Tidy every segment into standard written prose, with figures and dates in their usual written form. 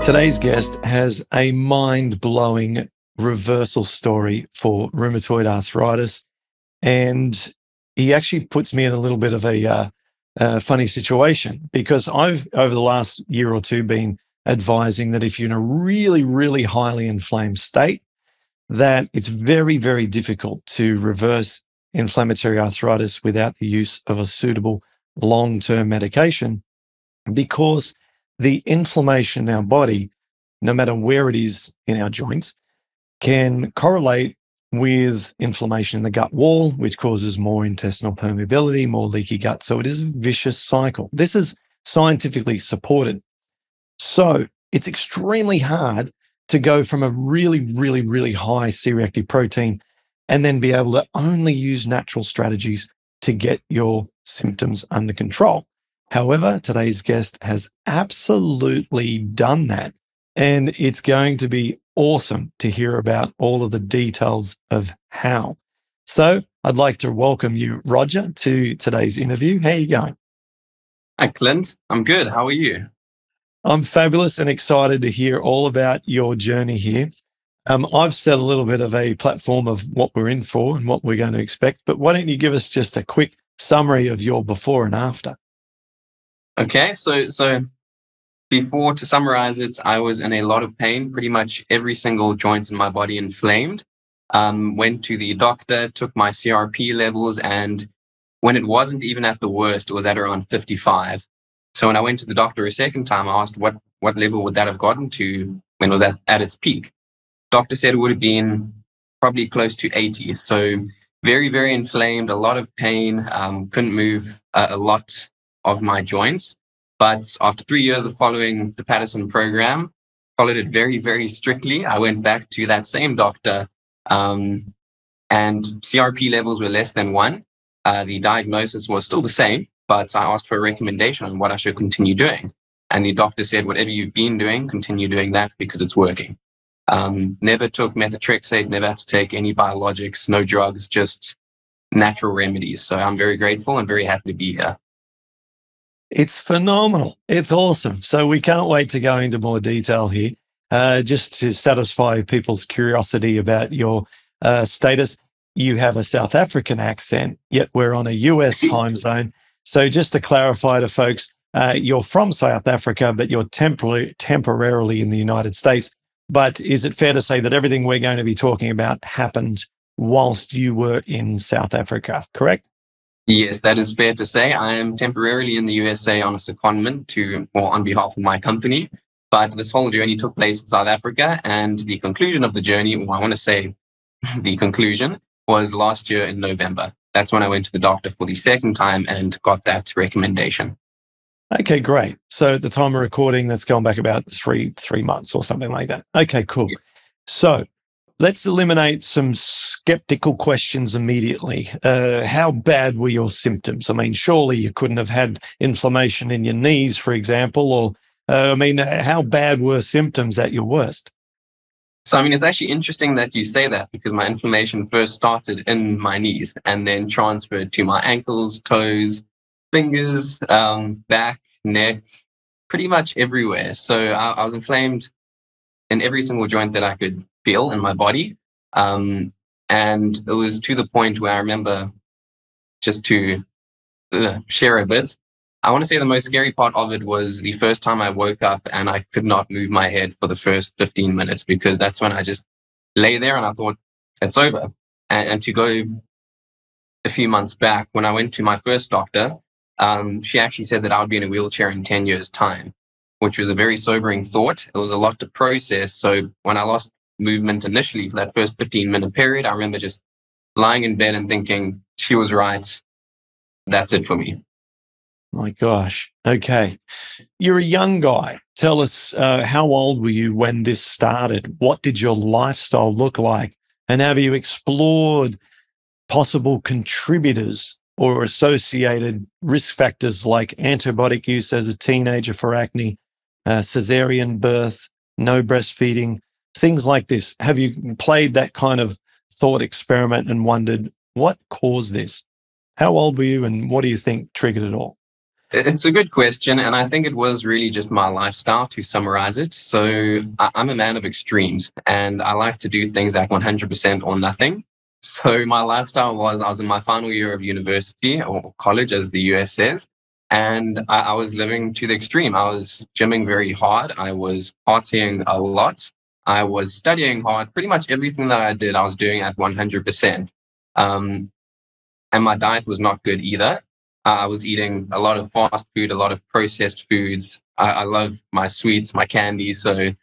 Today's guest has a mind-blowing reversal story for rheumatoid arthritis, and he actually puts me in a little bit of a funny situation because I've, over the last year or two, been advising that if you're in a really, really highly inflamed state, that it's very, very difficult to reverse inflammatory arthritis without the use of a suitable long-term medication because the inflammation in our body, no matter where it is in our joints, can correlate with inflammation in the gut wall, which causes more intestinal permeability, more leaky gut. So it is a vicious cycle. This is scientifically supported. So it's extremely hard to go from a really, really, really high C-reactive protein and then be able to only use natural strategies to get your symptoms under control. However, today's guest has absolutely done that. And it's going to be awesome to hear about all of the details of how. So I'd like to welcome you, Roger, to today's interview. How are you going? Hi, Clint. I'm good. How are you? I'm fabulous and excited to hear all about your journey here. I've set a little bit of a platform of what we're in for and what we're going to expect, but why don't you give us just a quick summary of your before and after? Okay, so before, to summarize it, I was in a lot of pain, pretty much every single joint in my body inflamed. Went to the doctor, took my CRP levels, and when it wasn't even at the worst, it was at around 55. So when I went to the doctor a second time, I asked what level would that have gotten to when it was at its peak. Doctor said it would have been probably close to 80. So very, very inflamed, a lot of pain, couldn't move a lot of my joints. But after 3 years of following the Patterson program, followed it very, very strictly, I went back to that same doctor, and CRP levels were less than 1. The diagnosis was still the same, but I asked for a recommendation on what I should continue doing. And the doctor said, whatever you've been doing, continue doing that because it's working. Never took methotrexate, never had to take any biologics, no drugs, just natural remedies. So I'm very grateful and very happy to be here. It's phenomenal. It's awesome. So we can't wait to go into more detail here. Just to satisfy people's curiosity about your status, you have a South African accent, yet we're on a US time zone. So just to clarify to folks, you're from South Africa, but you're temporarily in the United States. But is it fair to say that everything we're going to be talking about happened whilst you were in South Africa, correct? Yes, that is fair to say. I am temporarily in the USA on a secondment on behalf of my company. But this whole journey took place in South Africa, and the conclusion of the journey, I want to say the conclusion, was last year in November. That's when I went to the doctor for the second time and got that recommendation. Okay, great. So at the time of recording, that's gone back about three months or something like that. Okay, cool. Yeah. So let's eliminate some skeptical questions immediately. How bad were your symptoms? I mean, surely you couldn't have had inflammation in your knees, for example, or how bad were symptoms at your worst? So, it's actually interesting that you say that because my inflammation first started in my knees and then transferred to my ankles, toes, fingers, back, neck, pretty much everywhere. So I was inflamed in every single joint that I could feel in my body. And it was to the point where I remember, just to share a bit, I want to say the most scary part of it was the first time I woke up and I could not move my head for the first 15 minutes because that's when I just lay there and I thought, it's over. And to go a few months back, when I went to my first doctor, she actually said that I would be in a wheelchair in 10 years' time, which was a very sobering thought. It was a lot to process. So when I lost movement initially for that first 15-minute period, I remember just lying in bed and thinking, she was right. That's it for me. My gosh. Okay. You're a young guy. Tell us, how old were you when this started? What did your lifestyle look like? And have you explored possible contributors or associated risk factors like antibiotic use as a teenager for acne, cesarean birth, no breastfeeding, things like this? Have you played that kind of thought experiment and wondered what caused this? How old were you and what do you think triggered it all? It's a good question, and I think it was really just my lifestyle to summarize it. So I'm a man of extremes, and I like to do things at 100% or nothing. So my lifestyle was I was in my final year of university or college, as the US says, and I was living to the extreme. I was gymming very hard. I was partying a lot. I was studying hard. Pretty much everything that I did, I was doing at 100%. And my diet was not good either. I was eating a lot of fast food, a lot of processed foods. I love my sweets, my candies, so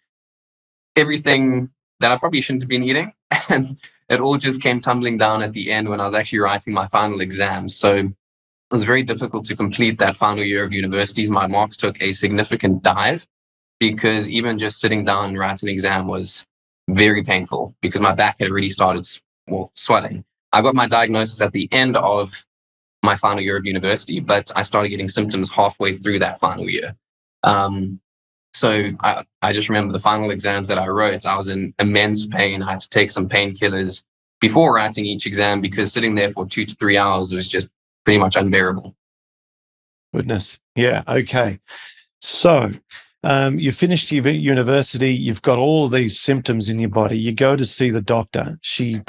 everything that I probably shouldn't have been eating. And it all just came tumbling down at the end when I was actually writing my final exams. So it was very difficult to complete that final year of universities. My marks took a significant dive because even just sitting down and writing an exam was very painful because my back had already started swelling. I got my diagnosis at the end of my final year of university, but I started getting symptoms halfway through that final year. So I just remember the final exams that I wrote, I was in immense pain. I had to take some painkillers before writing each exam because sitting there for 2 to 3 hours was just pretty much unbearable. Goodness. Yeah. Okay. So you finished your university. You've got all of these symptoms in your body. You go to see the doctor. She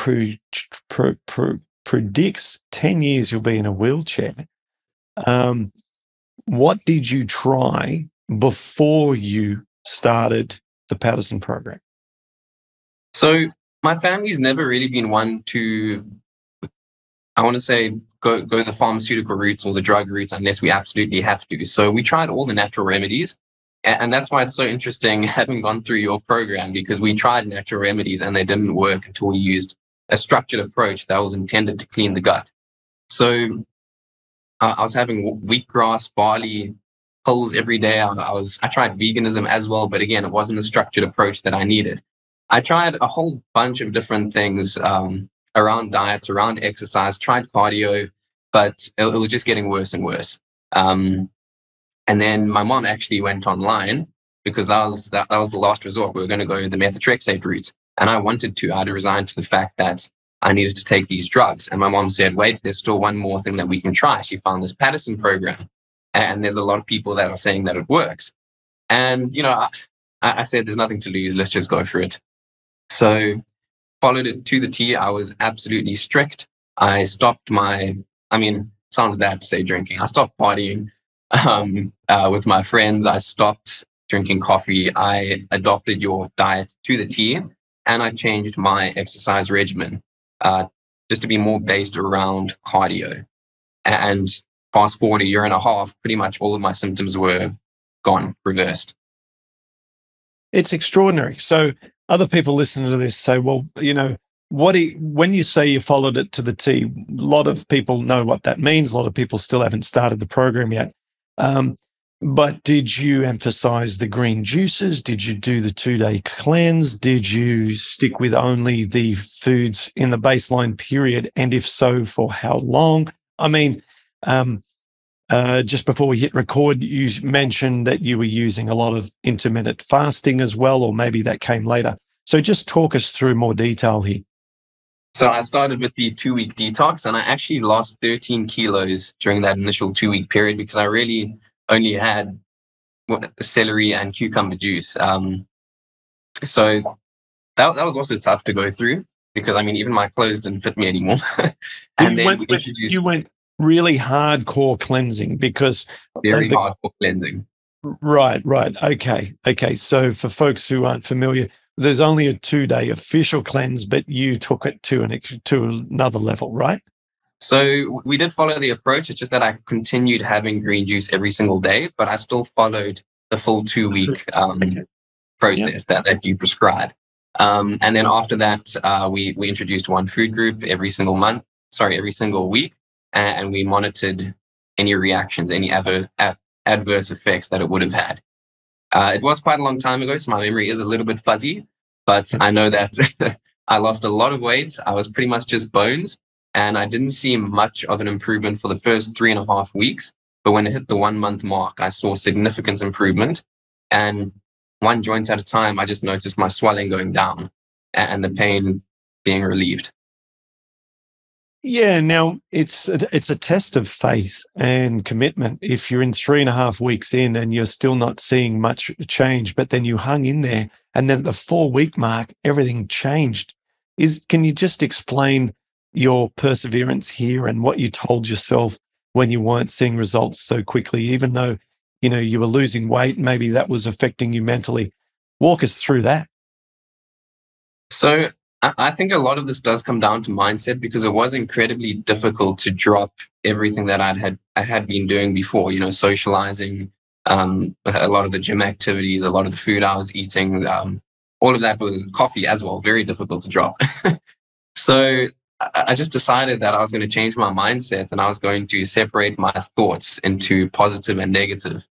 predicts 10 years you'll be in a wheelchair. What did you try before you started the Patterson program? So my family's never really been one to, I want to say, go the pharmaceutical routes or the drug routes unless we absolutely have to. So we tried all the natural remedies. And that's why it's so interesting having gone through your program, because we tried natural remedies and they didn't work until we used a structured approach that was intended to clean the gut. So I was having wheatgrass, barley pills every day. I tried veganism as well, but again, it wasn't a structured approach that I needed. I tried a whole bunch of different things around diets, around exercise, tried cardio, but it was just getting worse and worse. And then my mom actually went online because that was the last resort. We were going to go the methotrexate route. And I wanted to. I'd resigned to the fact that I needed to take these drugs. And my mom said, wait, there's still one more thing that we can try. She found this Patterson program. And there's a lot of people that are saying that it works. And, I said, there's nothing to lose. Let's just go for it. So followed it to the T. I was absolutely strict. I stopped sounds bad to say drinking. I stopped partying with my friends. I stopped drinking coffee. I adopted your diet to the T, and I changed my exercise regimen just to be more based around cardio. And fast forward a year and a half, pretty much all of my symptoms were gone, reversed. It's extraordinary. So other people listening to this say, well, when you say you followed it to the T, a lot of people know what that means. A lot of people still haven't started the program yet. But did you emphasize the green juices? Did you do the 2-day cleanse? Did you stick with only the foods in the baseline period? And if so, for how long? Just before we hit record, you mentioned that you were using a lot of intermittent fasting as well, or maybe that came later. So just talk us through more detail here. So I started with the 2-week detox, and I actually lost 13 kilos during that initial 2-week period because I really only had celery and cucumber juice. So that was also tough to go through because, even my clothes didn't fit me anymore. And you went really hardcore cleansing because very hardcore cleansing. Right. Okay. So for folks who aren't familiar, there's only a 2-day official cleanse, but you took it to another level, right? So we did follow the approach. It's just that I continued having green juice every single day, but I still followed the full 2-week process that you prescribe. And then after that, we introduced one food group every single week, and we monitored any reactions, any adverse effects that it would have had. It was quite a long time ago, so my memory is a little bit fuzzy, but I know that I lost a lot of weight. I was pretty much just bones, and I didn't see much of an improvement for the first 3.5 weeks. But when it hit the 1-month mark, I saw significant improvement. And one joint at a time, I just noticed my swelling going down and the pain being relieved. Yeah, now it's a test of faith and commitment. If you're in 3.5 weeks in and you're still not seeing much change, but then you hung in there, and then at the 4 week mark, everything changed. Can you just explain your perseverance here and what you told yourself when you weren't seeing results so quickly, even though you were losing weight, maybe that was affecting you mentally? Walk us through that. So I think a lot of this does come down to mindset because it was incredibly difficult to drop everything that I had been doing before. Socializing, a lot of the gym activities, a lot of the food I was eating, all of that was coffee as well. Very difficult to drop. So I just decided that I was going to change my mindset and I was going to separate my thoughts into positive and negative.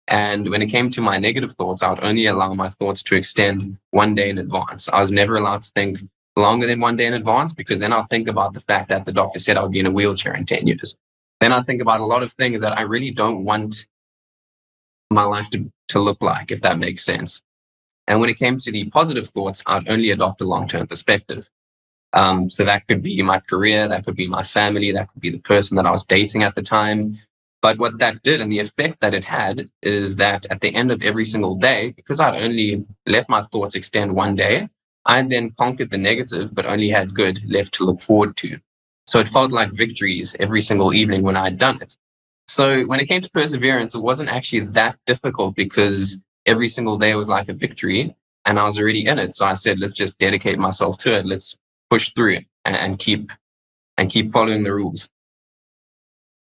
And when it came to my negative thoughts, I would only allow my thoughts to extend one day in advance. I was never allowed to think longer than one day in advance because then I'll think about the fact that the doctor said I would be in a wheelchair in 10 years. Then I think about a lot of things that I really don't want my life to look like, if that makes sense. And when it came to the positive thoughts, I'd only adopt a long-term perspective. So that could be my career, that could be my family, that could be the person that I was dating at the time. But what that did and the effect that it had is that at the end of every single day, because I'd only let my thoughts extend one day, I then conquered the negative, but only had good left to look forward to. So it felt like victories every single evening when I'd done it. So when it came to perseverance, it wasn't actually that difficult because every single day was like a victory and I was already in it. So I said, let's just dedicate myself to it. Let's push through it and keep following the rules.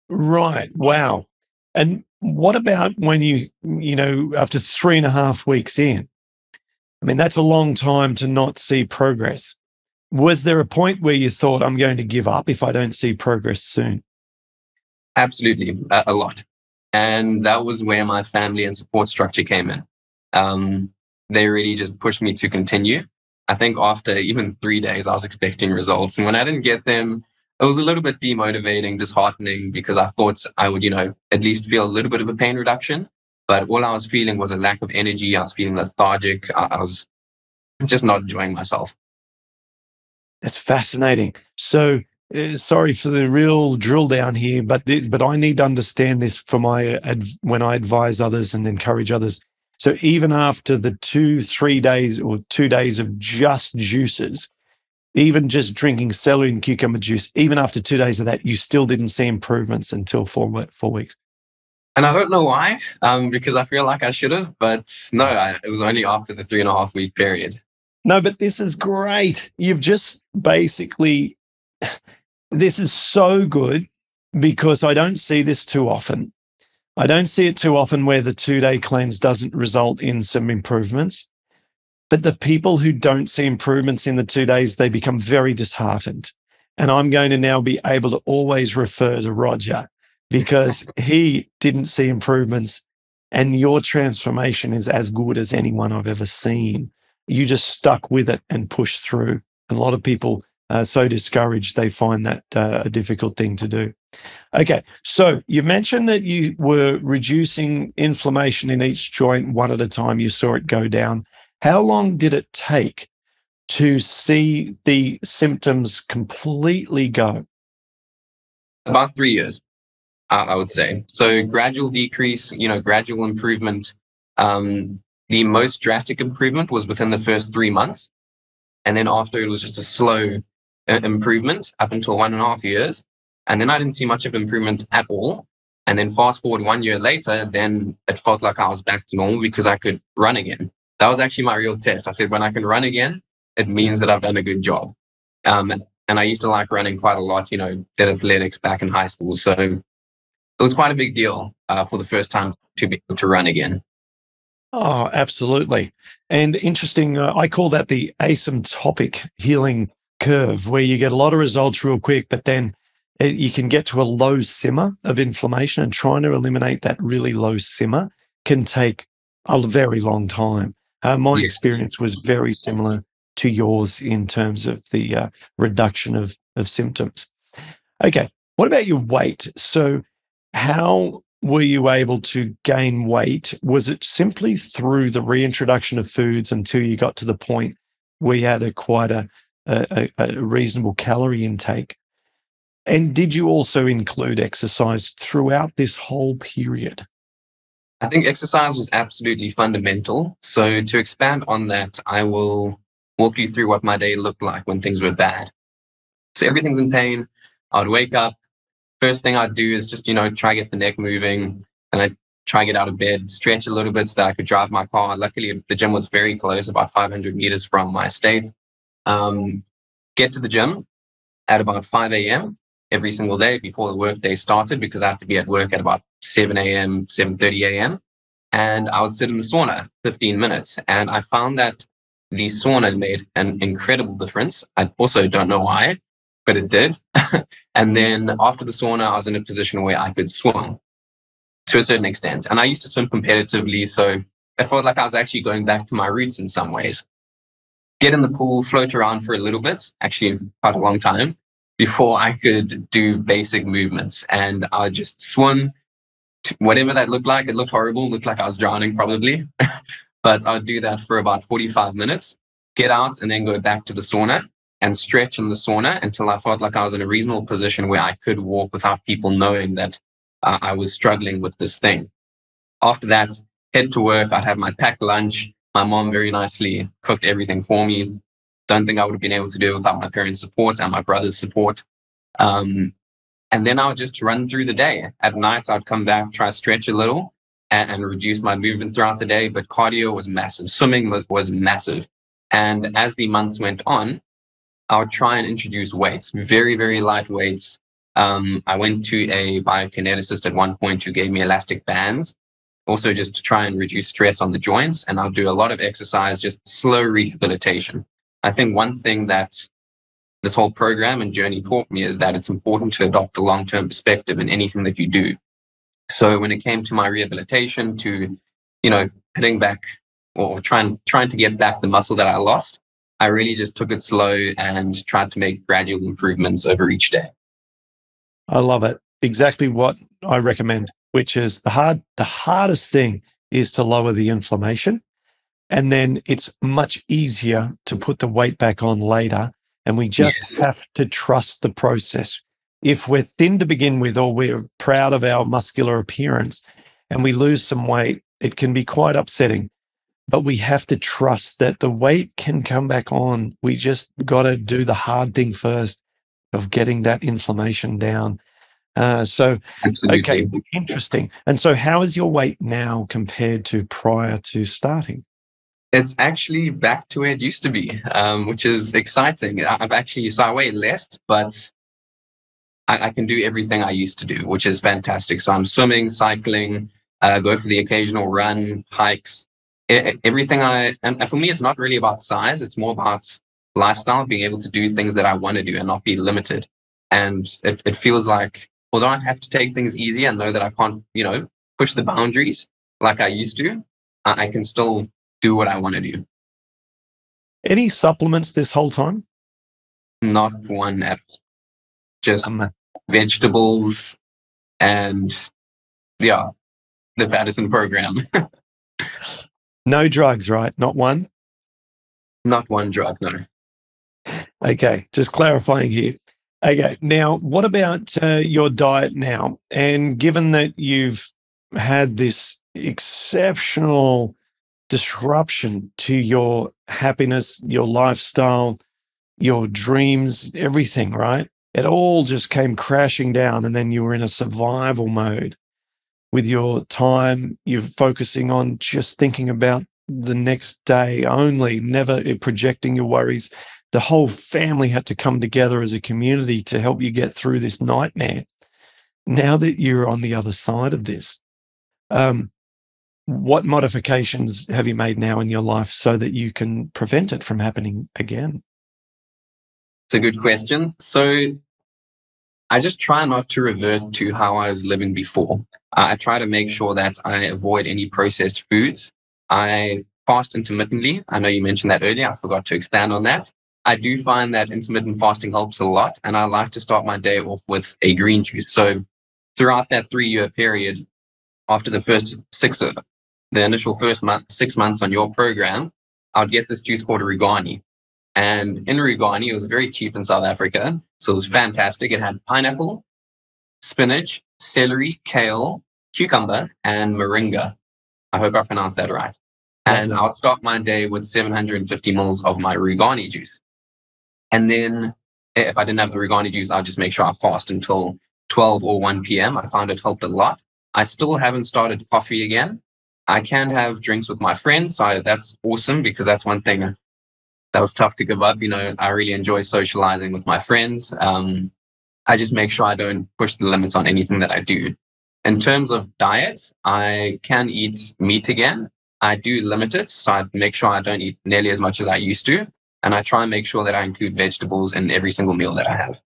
Right. Wow. And what about when after 3.5 weeks in? I mean, that's a long time to not see progress. Was there a point where you thought, I'm going to give up if I don't see progress soon? Absolutely, a lot. And that was where my family and support structure came in. They really just pushed me to continue. I think after even 3 days, I was expecting results. And when I didn't get them, it was a little bit demotivating, disheartening, because I thought I would, at least feel a little bit of a pain reduction. But all I was feeling was a lack of energy. I was feeling lethargic. I was just not enjoying myself. That's fascinating. So, sorry for the real drill down here, but I need to understand this for when I advise others and encourage others. So, even after the 3 days or 2 days of just juices, even just drinking celery and cucumber juice, even after 2 days of that, you still didn't see improvements until 4 weeks. And I don't know why, because I feel like I should have, but no, it was only after the 3.5 week period. No, but this is great. You've just basically, this is so good because I don't see this too often. I don't see it too often where the 2 day cleanse doesn't result in some improvements. But the people who don't see improvements in the 2 days, they become very disheartened. And I'm going to now be able to always refer to Roger because he didn't see improvements and your transformation is as good as anyone I've ever seen. You just stuck with it and pushed through. And a lot of people are so discouraged, they find that a difficult thing to do. Okay, so you mentioned that you were reducing inflammation in each joint one at a time. You saw it go down. How long did it take to see the symptoms completely go? About 3 years, I would say. So gradual decrease, gradual improvement. The most drastic improvement was within the first 3 months. And then after it was just a slow improvement up until 1.5 years. And then I didn't see much of improvement at all. And then fast forward 1 year later, then it felt like I was back to normal because I could run again. That was actually my real test. I said, when I can run again, it means that I've done a good job. And I used to like running quite a lot, did athletics back in high school. So it was quite a big deal for the first time to be able to run again. Oh, absolutely. And interesting, I call that the asymptotic healing curve, where you get a lot of results real quick, but then you can get to a low simmer of inflammation, and trying to eliminate that really low simmer can take a very long time. My Yes. experience was very similar to yours in terms of the reduction of symptoms. Okay, what about your weight? So, how were you able to gain weight? Was it simply through the reintroduction of foods until you got to the point where you had quite a reasonable calorie intake? And did you also include exercise throughout this whole period? I think exercise was absolutely fundamental. So to expand on that, I will walk you through what my day looked like when things were bad. So everything's in pain. I'd wake up. First thing I'd do is just, try get the neck moving, and I'd try get out of bed, stretch a little bit so that I could drive my car. Luckily, the gym was very close, about 500 meters from my estate. Get to the gym at about 5 a.m. every single day before the work day started, because I have to be at work at about 7 a.m., 7:30 a.m. And I would sit in the sauna 15 minutes. And I found that the sauna made an incredible difference. I also don't know why, but it did. And then after the sauna, I was in a position where I could swim to a certain extent. And I used to swim competitively, so I felt like I was actually going back to my roots in some ways. Get in the pool, float around for a little bit, actually quite a long time, before I could do basic movements. And I would just swim, whatever that looked like. It looked horrible, looked like I was drowning probably. But I would do that for about 45 minutes, get out, and then go back to the sauna and stretch in the sauna until I felt like I was in a reasonable position where I could walk without people knowing that I was struggling with this thing. After that, head to work. I'd have my packed lunch. My mom very nicely cooked everything for me. Don't think I would have been able to do it without my parents' support and my brother's support. And then I would just run through the day. At night, I'd come back, try to stretch a little and reduce my movement throughout the day. But cardio was massive. Swimming was massive. And as the months went on, I would try and introduce weights, very, very light weights. I went to a biokineticist at one point who gave me elastic bands, also just to try and reduce stress on the joints. And I'll do a lot of exercise, just slow rehabilitation. I think one thing that this whole program and journey taught me is that it's important to adopt a long-term perspective in anything that you do. So when it came to my rehabilitation, to, putting back or trying to get back the muscle that I lost, I really just took it slow and tried to make gradual improvements over each day. I love it. Exactly what I recommend, which is the hardest thing is to lower the inflammation. And then it's much easier to put the weight back on later. And we just have to trust the process. If we're thin to begin with, or we're proud of our muscular appearance and we lose some weight, it can be quite upsetting. But we have to trust that the weight can come back on. We just got to do the hard thing first of getting that inflammation down. Absolutely. Okay, interesting. And so how is your weight now compared to prior to starting? It's actually back to where it used to be, which is exciting. So I weigh less, but I can do everything I used to do, which is fantastic. So I'm swimming, cycling, go for the occasional run, hikes, everything. And for me, it's not really about size. It's more about lifestyle, being able to do things that I want to do and not be limited. And it feels like, although I have to take things easy and know that I can't, push the boundaries like I used to, I can still do what I want to do. Any supplements this whole time? Not one at all. Just vegetables and, the Paddison program. No drugs, right? Not one? Not one drug, no. Okay, just clarifying here. Okay, now what about your diet now? And given that you've had this exceptional disruption to your happiness, your lifestyle, your dreams, everything, right? It all just came crashing down, and then you were in a survival mode with your time. You're focusing on just thinking about the next day only, never projecting your worries. The whole family had to come together as a community to help you get through this nightmare. Now that you're on the other side of this, what modifications have you made now in your life so that you can prevent it from happening again? It's a good question. So I just try not to revert to how I was living before. I try to make sure that I avoid any processed foods. I fast intermittently. I know you mentioned that earlier. I forgot to expand on that. I do find that intermittent fasting helps a lot, and I like to start my day off with a green juice. So throughout that 3-year period, after the first the initial first 6 months on your program, I'd get this juice called Rugani. And in Rugani, it was very cheap in South Africa. So it was fantastic. It had pineapple, spinach, celery, kale, cucumber, and moringa. I hope I pronounced that right. And Lovely. I would start my day with 750 mils of my Rugani juice. And then if I didn't have the Rugani juice, I'd just make sure I fast until 12 or 1 p.m. I found it helped a lot. I still haven't started coffee again. I can have drinks with my friends, so that's awesome because that's one thing that was tough to give up. I really enjoy socializing with my friends. I just make sure I don't push the limits on anything that I do. In terms of diets, I can eat meat again. I do limit it, so I make sure I don't eat nearly as much as I used to. And I try and make sure that I include vegetables in every single meal that I have.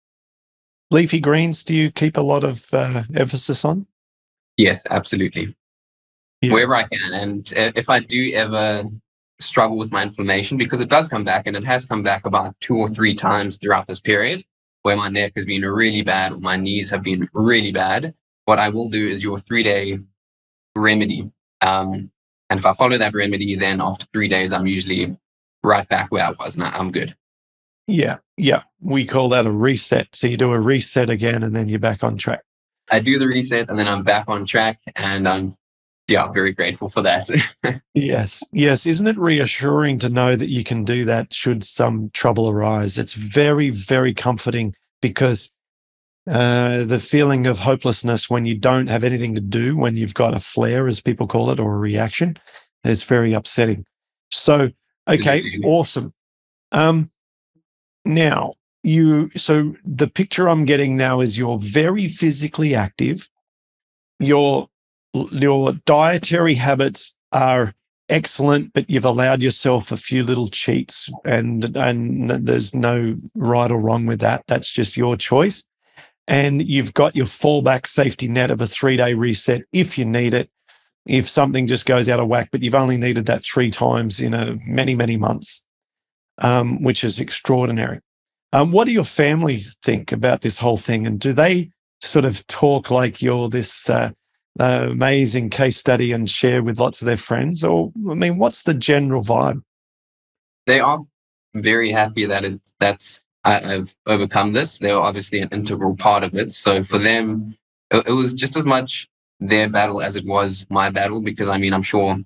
Leafy greens, do you keep a lot of emphasis on? Yes, absolutely. Yeah. Wherever I can. And if I do ever struggle with my inflammation, because it does come back, and it has come back about 2 or 3 times throughout this period, where my neck has been really bad, or my knees have been really bad, what I will do is your 3-day remedy. And if I follow that remedy, then after 3 days, I'm usually right back where I was, and I'm good. Yeah. We call that a reset. So you do a reset again, and then you're back on track. I do the reset, and then I'm back on track, and I'm very grateful for that. Yes. Isn't it reassuring to know that you can do that should some trouble arise? It's very, very comforting because the feeling of hopelessness when you don't have anything to do, when you've got a flare, as people call it, or a reaction, it's very upsetting. So, okay, awesome. Now, so the picture I'm getting now is you're very physically active. Your dietary habits are excellent, but you've allowed yourself a few little cheats, and there's no right or wrong with that. That's just your choice. And you've got your fallback safety net of a 3-day reset if you need it, if something just goes out of whack, but you've only needed that 3 times in many, many months, which is extraordinary. What do your family think about this whole thing? And do they sort of talk like you're this amazing case study and share with lots of their friends? Or, I mean, what's the general vibe? They are very happy that I've overcome this. They're obviously an integral part of it. So for them, it was just as much their battle as it was my battle, because I mean, I'm sure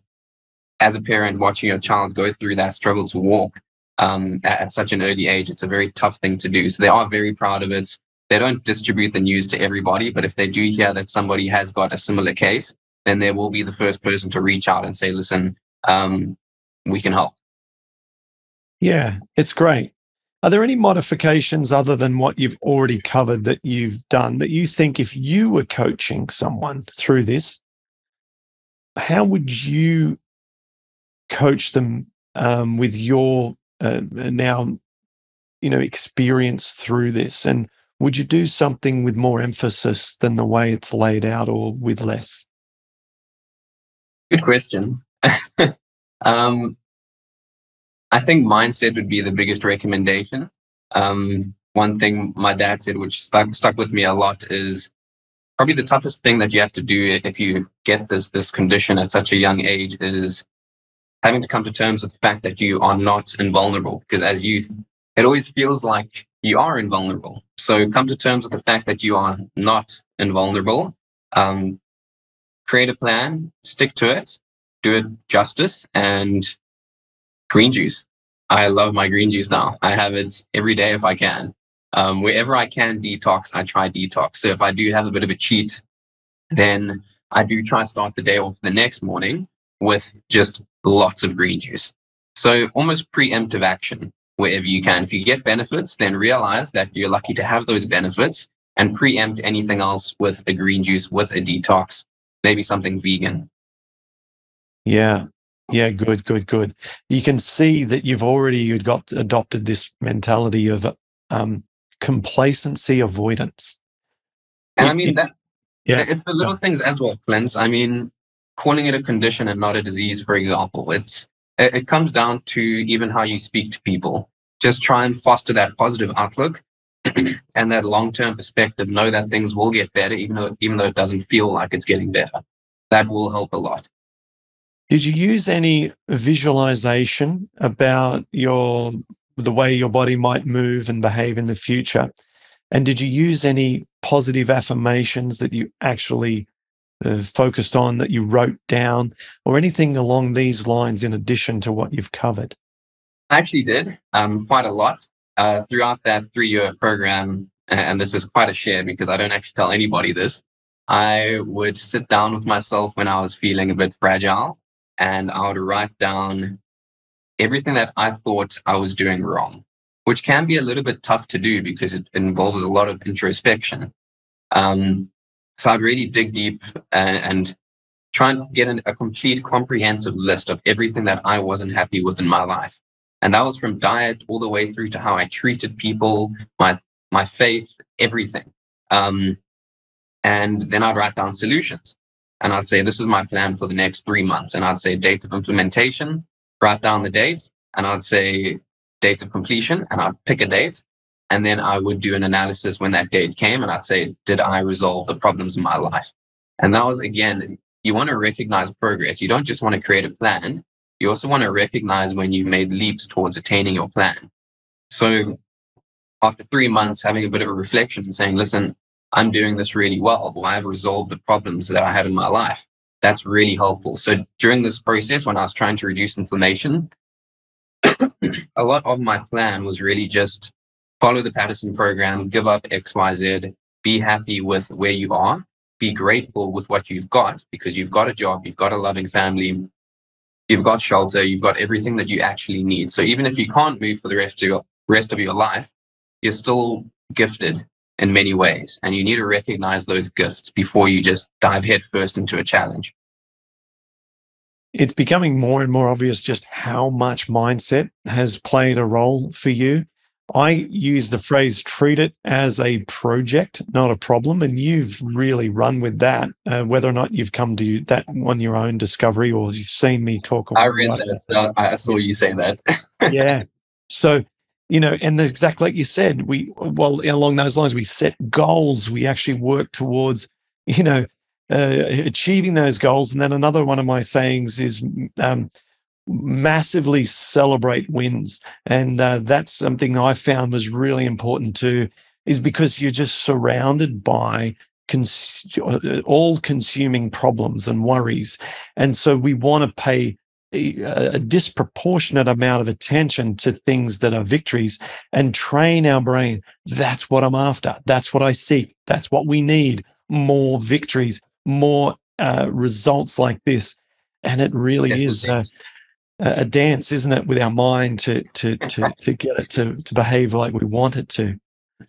as a parent watching your child go through that struggle to walk at such an early age, it's a very tough thing to do. So they are very proud of it. They don't distribute the news to everybody, but if they do hear that somebody has got a similar case, then they will be the first person to reach out and say, listen, we can help. Yeah, it's great. Are there any modifications other than what you've already covered that you've done that you think if you were coaching someone through this, how would you coach them with your now, experience through this? And would you do something with more emphasis than the way it's laid out, or with less? Good question. I think mindset would be the biggest recommendation. One thing my dad said, which stuck with me a lot, is probably the toughest thing that you have to do if you get this condition at such a young age is having to come to terms with the fact that you are not invulnerable. Because as youth, it always feels like you are invulnerable. So come to terms with the fact that you are not invulnerable. Create a plan, stick to it, do it justice, and green juice. I love my green juice now. I have it every day if I can. Wherever I can detox, I try detox. So if I do have a bit of a cheat, then I do try to start the day off the next morning with just lots of green juice. So almost preemptive action wherever you can. If you get benefits, then realize that you're lucky to have those benefits and preempt anything else with a green juice, with a detox, maybe something vegan. Yeah. Good. You can see that you've got adopted this mentality of complacency avoidance. And I mean, it's the little things as well, Clint. I mean, calling it a condition and not a disease, for example, it comes down to even how you speak to people. Just try and foster that positive outlook and that long-term perspective. Know that things will get better, even though it doesn't feel like it's getting better. That will help a lot. Did you use any visualization about your the way your body might move and behave in the future. And did you use any positive affirmations that you actually focused on, that you wrote down, or anything along these lines in addition to what you've covered? I actually did quite a lot throughout that 3-year program. And this is quite a share because I don't actually tell anybody this. I would sit down with myself when I was feeling a bit fragile, and I would write down everything that I thought I was doing wrong, which can be a little bit tough to do because it involves a lot of introspection. So I'd really dig deep and try and get a complete comprehensive list of everything that I wasn't happy with in my life. And that was from diet all the way through to how I treated people, my faith, everything. And then I'd write down solutions. And I'd say, this is my plan for the next 3 months. And I'd say date of implementation, write down the dates, and I'd say date of completion, and I'd pick a date. And then I would do an analysis when that date came, and I'd say, did I resolve the problems in my life? And that was, again, you want to recognize progress. You don't just want to create a plan. You also want to recognize when you've made leaps towards attaining your plan. So after 3 months, having a bit of a reflection and saying, listen, I'm doing this really well, or I've resolved the problems that I had in my life. That's really helpful. So during this process, when I was trying to reduce inflammation, a lot of my plan was really just follow the Patterson program, give up XYZ, be happy with where you are, be grateful with what you've got, because you've got a job, you've got a loving family, you've got shelter, you've got everything that you actually need. So even if you can't move for the rest of your life, you're still gifted in many ways. And you need to recognize those gifts before you just dive headfirst into a challenge. It's becoming more and more obvious just how much mindset has played a role for you. I use the phrase, treat it as a project, not a problem. And you've really run with that, whether or not you've come to that on your own discovery or you've seen me talk. I read that stuff. I saw you say that. Yeah. So, and exactly like you said, along those lines, we set goals. We actually work towards, achieving those goals. And then another one of my sayings is massively celebrate wins. And that's something I found was really important too, is because you're just surrounded by all-consuming problems and worries. And so we want to pay a disproportionate amount of attention to things that are victories and train our brain. That's what I'm after. That's what I seek. That's what we need. More victories, more results like this. And it really is a dance, isn't it, with our mind to get it to behave like we want it to.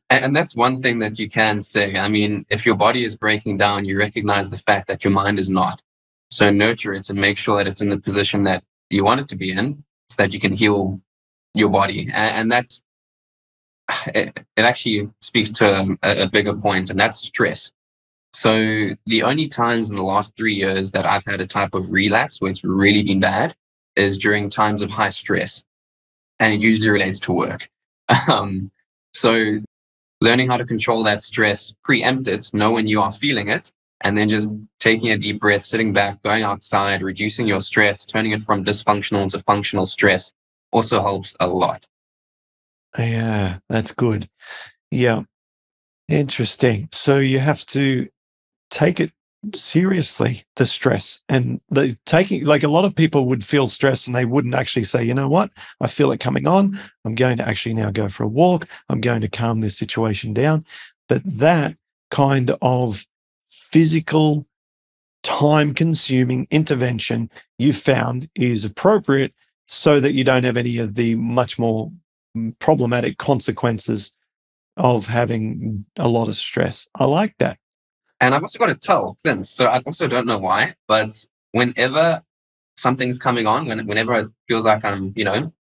And that's one thing that you can say. I mean, if your body is breaking down, you recognize the fact that your mind is not. So nurture it and make sure that it's in the position that you want it to be in so that you can heal your body. And that's, it actually speaks to a bigger point, and that's stress. So the only times in the last 3 years that I've had a type of relapse where it's really been bad is during times of high stress. And it usually relates to work. So learning how to control that stress, preempt it, know when you are feeling it, and then just taking a deep breath, sitting back, going outside, reducing your stress, turning it from dysfunctional to functional stress also helps a lot. Yeah, that's good. Yeah. Interesting. So you have to take it seriously, the stress, and like a lot of people would feel stress and they wouldn't actually say, you know what, I feel it coming on. I'm going to actually now go for a walk. I'm going to calm this situation down. But that kind of physical, time-consuming intervention you found is appropriate so that you don't have any of the much more problematic consequences of having a lot of stress. I like that. And I've also got to tell Clint, so I also don't know why, but whenever something's coming on, whenever it feels like I'm,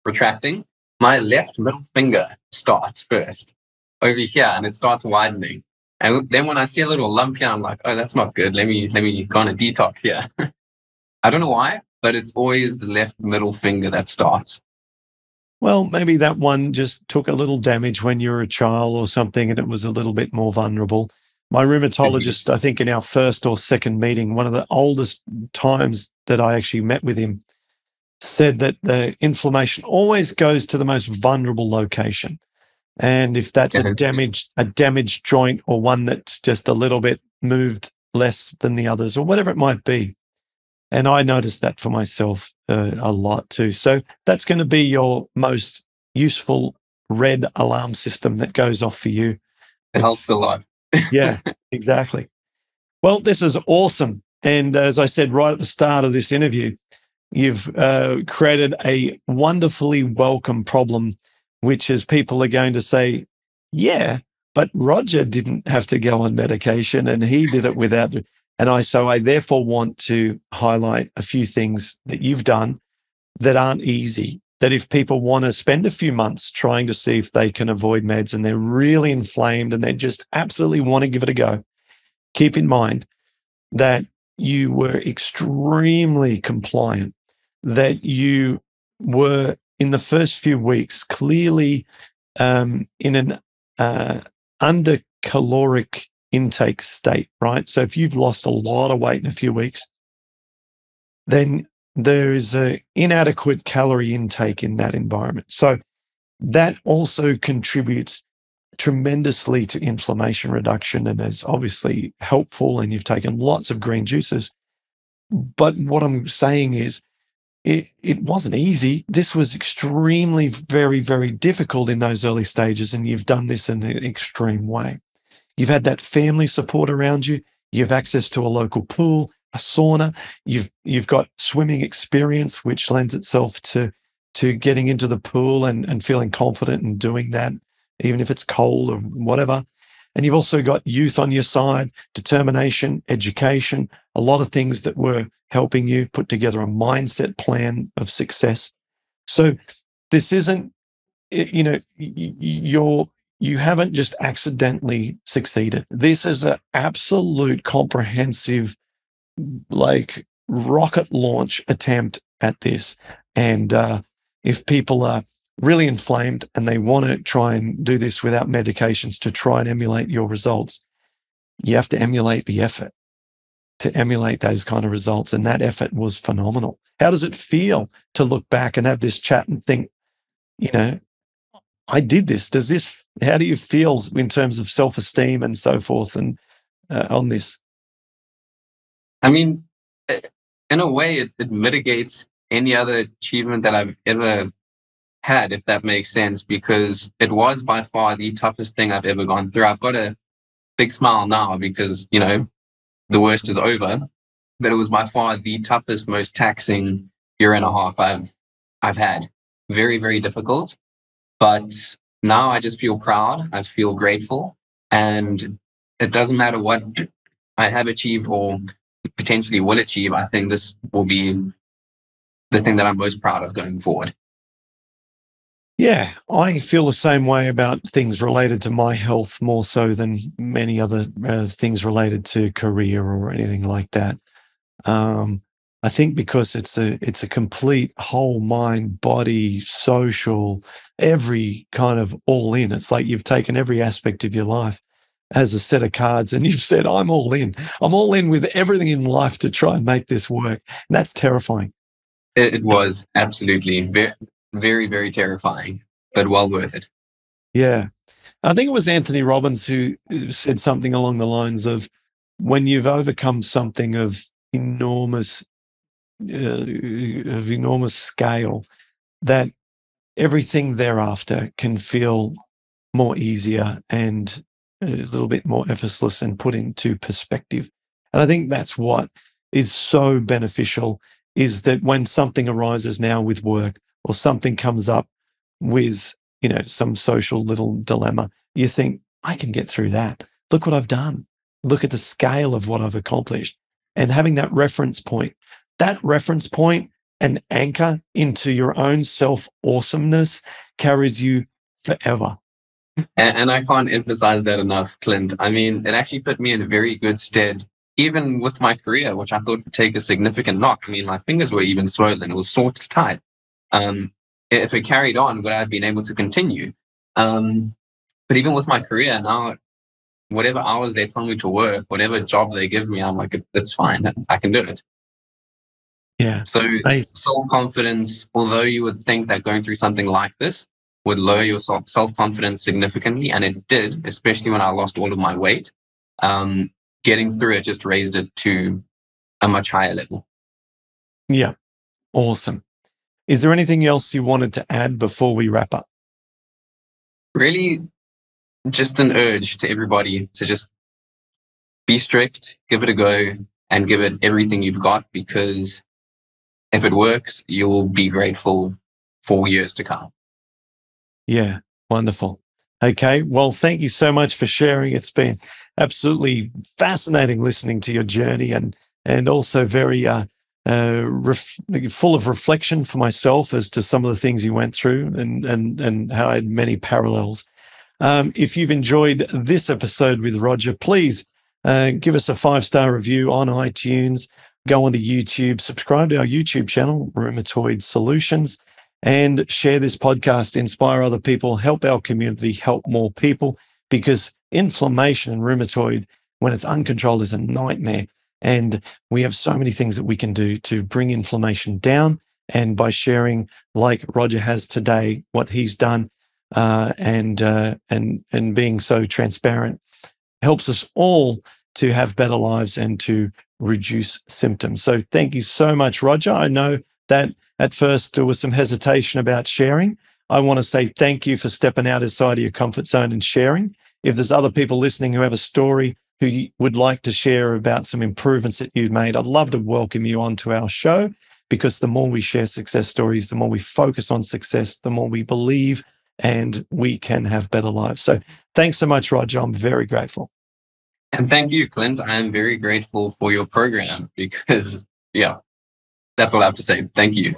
retracting, my left middle finger starts first over here and it starts widening. And then when I see a little lump here, I'm like, oh, that's not good. Let me go on a detox here. I don't know why, but it's always the left middle finger that starts. Well, maybe that one just took a little damage when you were a child or something and it was a little bit more vulnerable. My rheumatologist, I think in our first or second meeting, one of the oldest times that I actually met with him, said that the inflammation always goes to the most vulnerable location. And if that's a Yeah. damaged joint, or one that's just a little bit moved less than the others, or whatever it might be. And I noticed that for myself a lot too. So that's going to be your most useful red alarm system that goes off for you. It helps It's, a lot. yeah, exactly. Well, this is awesome. And as I said right at the start of this interview, you've created a wonderfully welcome problem, which is people are going to say, yeah, but Roger didn't have to go on medication and he did it without. So I therefore want to highlight a few things that you've done that aren't easy. That if people want to spend a few months trying to see if they can avoid meds and they're really inflamed and they just absolutely want to give it a go, keep in mind that you were extremely compliant, that you were in the first few weeks clearly in an under caloric intake state, right? So if you've lost a lot of weight in a few weeks, then there is an inadequate calorie intake in that environment. So that also contributes tremendously to inflammation reduction and is obviously helpful. And you've taken lots of green juices. But what I'm saying is, it wasn't easy. This was extremely, very, very difficult in those early stages. And you've done this in an extreme way. You've had that family support around you. You have access to a local pool, a sauna. You've got swimming experience, which lends itself to getting into the pool and feeling confident in doing that, even if it's cold or whatever. And you've also got youth on your side, determination, education, a lot of things that were helping you put together a mindset plan of success. So this isn't, you haven't just accidentally succeeded. This is an absolute comprehensive, like, rocket launch attempt at this. And if people are really inflamed and they want to try and do this without medications to try and emulate your results, you have to emulate the effort to emulate those kind of results. And that effort was phenomenal. How does it feel to look back and have this chat and think, I did this? How do you feel in terms of self-esteem and so forth and on this? I mean, in a way, it mitigates any other achievement that I've ever had, if that makes sense, because it was by far the toughest thing I've ever gone through. I've got a big smile now because, the worst is over, but it was by far the toughest, most taxing year and a half I've had. Very, very difficult. But now I just feel proud. I feel grateful. And it doesn't matter what I have achieved or potentially will achieve. I think this will be the thing that I'm most proud of going forward. Yeah, I feel the same way about things related to my health more so than many other things related to career or anything like that. I think because it's a complete whole mind, body, social, every kind of all in. It's like you've taken every aspect of your life as a set of cards and you've said, I'm all in. I'm all in with everything in life to try and make this work. And that's terrifying. It was absolutely very, very, very terrifying, but well worth it. Yeah. I think it was Anthony Robbins who said something along the lines of, when you've overcome something of enormous scale, that everything thereafter can feel more easier and a little bit more effortless and put into perspective. And I think that's what is so beneficial, is that when something arises now with work or something comes up with, some social little dilemma, you think, I can get through that. Look what I've done. Look at the scale of what I've accomplished. And having that reference point and anchor into your own self awesomeness carries you forever. And I can't emphasize that enough, Clint. I mean, it actually put me in a very good stead, even with my career, which I thought would take a significant knock. I mean, my fingers were even swollen. It was sore tight. If it carried on, would I have been able to continue? But even with my career now, whatever hours they tell me to work, whatever job they give me, I'm like, it's fine. I can do it. Yeah. So Amazing. self-confidence, although you would think that going through something like this would lower your self-confidence significantly, and it did, especially when I lost all of my weight, um, getting through it just raised it to a much higher level. Yeah. Awesome. Is there anything else you wanted to add before we wrap up? Really, just an urge to everybody to just be strict, give it a go, and give it everything you've got, because if it works, you'll be grateful for years to come. Yeah, wonderful. Okay, well, thank you so much for sharing. It's been absolutely fascinating listening to your journey, and also very full of reflection for myself as to some of the things you went through, and how I had many parallels. If you've enjoyed this episode with Roger, please give us a 5-star review on iTunes. Go onto YouTube, subscribe to our YouTube channel, Rheumatoid Solutions, and share this podcast, inspire other people, help our community, help more people, because inflammation and rheumatoid, when it's uncontrolled, is a nightmare. And we have so many things that we can do to bring inflammation down. And by sharing, like Roger has today, what he's done, and being so transparent, helps us all to have better lives and to reduce symptoms. So thank you so much, Roger. I know that at first there was some hesitation about sharing. I want to say thank you for stepping outside of your comfort zone and sharing. If there's other people listening who have a story who would like to share about some improvements that you've made, I'd love to welcome you onto our show, because the more we share success stories, the more we focus on success, the more we believe, and we can have better lives. So thanks so much, Roger. I'm very grateful. And thank you, Clint. I am very grateful for your program because, yeah, that's what I have to say. Thank you.